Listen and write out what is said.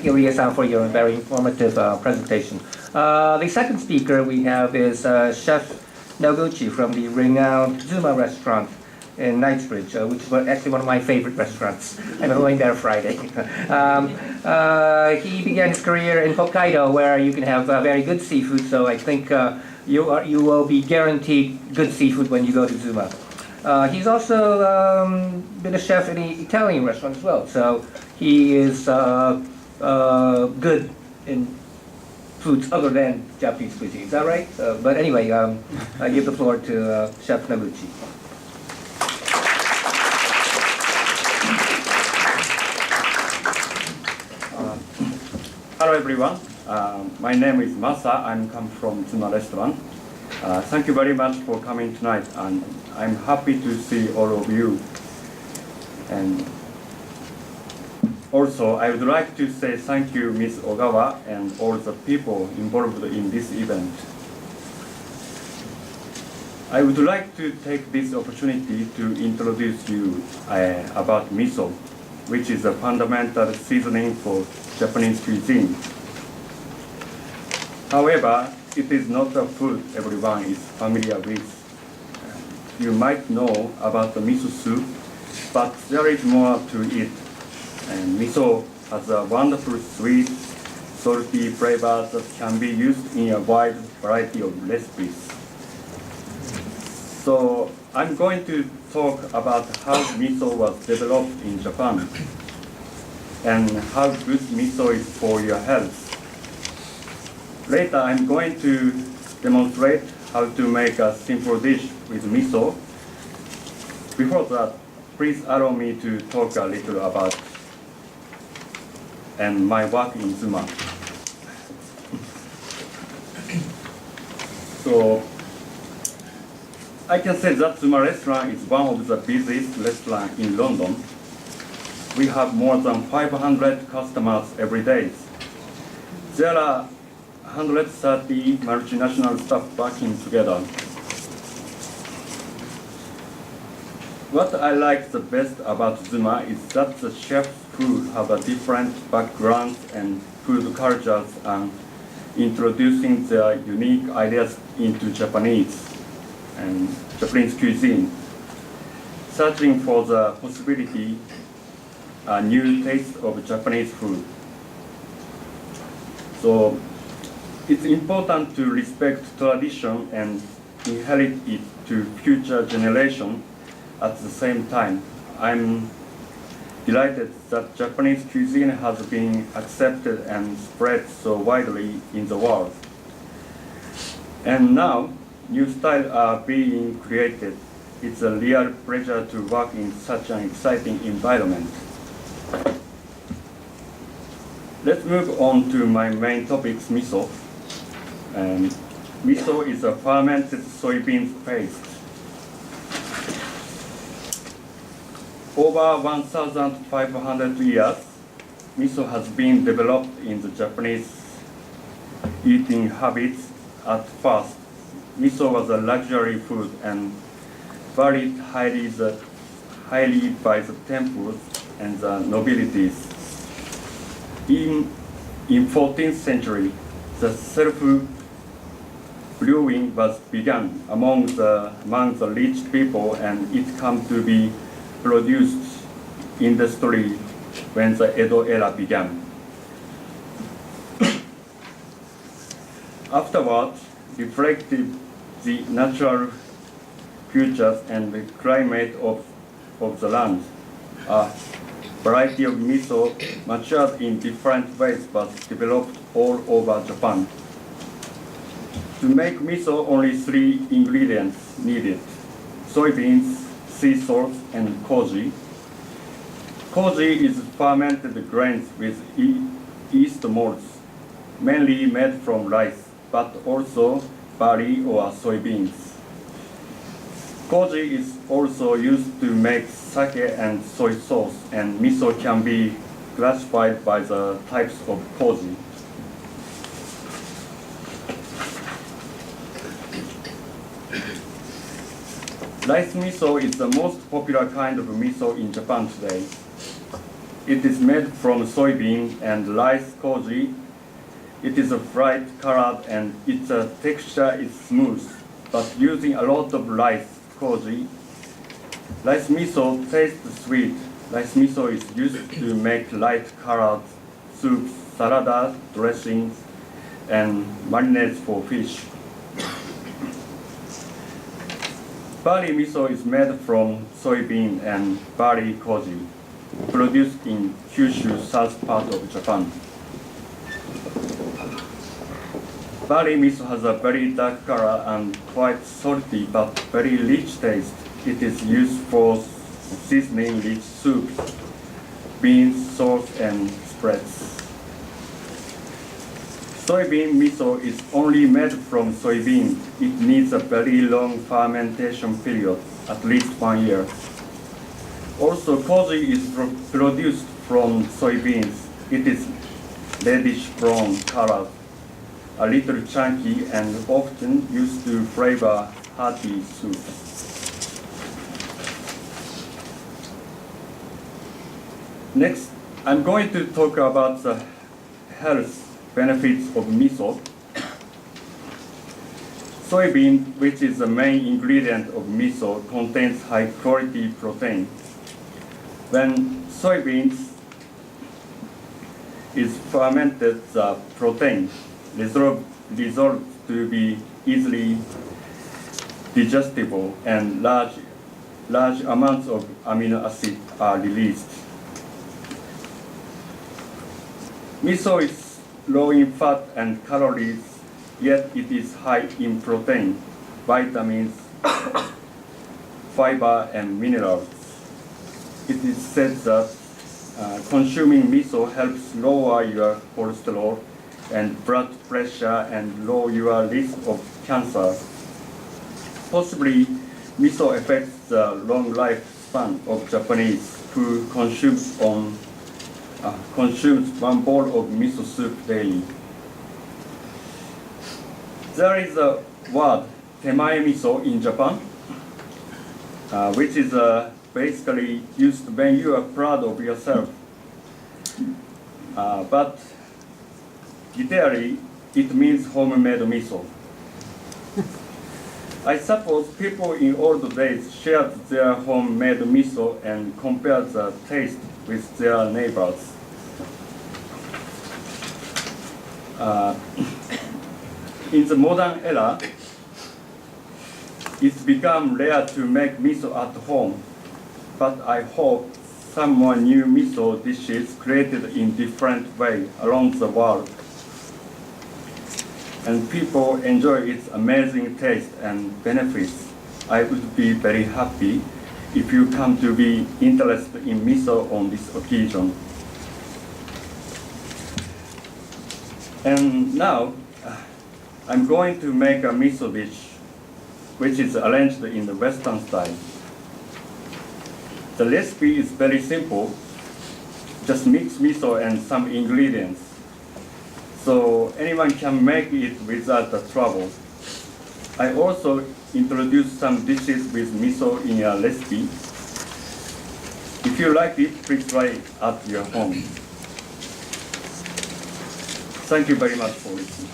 thank you, Ria-san, for your very informative presentation. The second speaker we have is Chef Noguchi from the renowned Zuma restaurant in Knightsbridge, which is actually one of my favorite restaurants. I'm going there Friday. He began his career in Hokkaido, where you can have very good seafood, so I think you will be guaranteed good seafood when you go to Zuma. He's also been a chef in the Italian restaurant as well, so he is good in foods other than Japanese cuisine. Is that right? But anyway, I give the floor to Chef Noguchi. Hello everyone, my name is Masa. I'm come from Zuma restaurant. Thank you very much for coming tonight, and I'm happy to see all of you. And also, I would like to say thank you, Ms. Ogawa, and all the people involved in this event. I would like to take this opportunity to introduce you about miso, which is a fundamental seasoning for Japanese cuisine. However, it is not a food everyone is familiar with. You might know about the miso soup, but there is more to it. And miso has a wonderful sweet, salty flavor that can be used in a wide variety of recipes. So I'm going to talk about how miso was developed in Japan and how good miso is for your health. Later, I'm going to demonstrate how to make a simple dish with miso. Before that, please allow me to talk a little about and my work in Zuma. So, I can say that Zuma restaurant is one of the busiest restaurants in London. We have more than 500 customers every day. There are 130 multinational staff working together. What I like the best about Zuma is that the chefs who have a different backgrounds and food cultures and introducing their unique ideas into Japanese and Japanese cuisine, searching for the possibility a new taste of Japanese food. So it's important to respect tradition and inherit it to future generations. At the same time, I'm delighted that Japanese cuisine has been accepted and spread so widely in the world. And now, new styles are being created. It's a real pleasure to work in such an exciting environment. Let's move on to my main topics, miso. Miso is a fermented soybean paste. Over 1,500 years, miso has been developed in the Japanese eating habits. At first, miso was a luxury food and valued highly by the temples and the nobilities. In 14th century, the self-brewing was begun among the rich people, and it came to be produced industry when the Edo era began. Afterwards, reflecting the natural features and the climate of the land, a variety of miso matured in different ways was developed all over Japan. To make miso, only 3 ingredients needed: soybeans, sea salt, and koji. Koji is fermented grains with yeast malts, mainly made from rice, but also barley or soybeans. Koji is also used to make sake and soy sauce, and miso can be classified by the types of koji. Rice miso is the most popular kind of miso in Japan today. It is made from soybean and rice koji. It is a bright colored and its texture is smooth, but using a lot of rice koji. Rice miso tastes sweet. Rice miso is used to make light colored soups, salad dressings, and marinades for fish. Barley miso is made from soybean and barley koji, produced in Kyushu, south part of Japan. Barley miso has a very dark color and quite salty but very rich taste. It is used for seasoning rich soups, beans, sauce, and spreads. Soybean miso is only made from soybean. It needs a very long fermentation period, at least 1 year. Also, koji is produced from soybeans. It is reddish brown color, a little chunky, and often used to flavor hearty soups. Next, I'm going to talk about the health benefits of miso. Soybean, which is the main ingredient of miso, contains high-quality protein. When soybeans is fermented, the protein dissolves to be easily digestible, and large amounts of amino acids are released. Miso is low in fat and calories, yet it is high in protein, vitamins, fiber, and minerals. It is said that consuming miso helps lower your cholesterol and blood pressure and lower your risk of cancer. Possibly, miso affects the long lifespan of Japanese who consumes 1 bowl of miso soup daily. There is a word, temae miso, in Japan, which is basically used when you are proud of yourself. But literally, it means homemade miso. I suppose people in old days shared their homemade miso and compared the taste with their neighbors. In the modern era, it's become rare to make miso at home, but I hope some more new miso dishes created in different ways around the world. And people enjoy its amazing taste and benefits. I would be very happy if you come to be interested in miso on this occasion. And now, I'm going to make a miso dish, which is arranged in the Western style. The recipe is very simple. Just mix miso and some ingredients. So anyone can make it without trouble. I also introduced some dishes with miso in your recipe. If you like it, please try it at your home. Thank you very much for listening.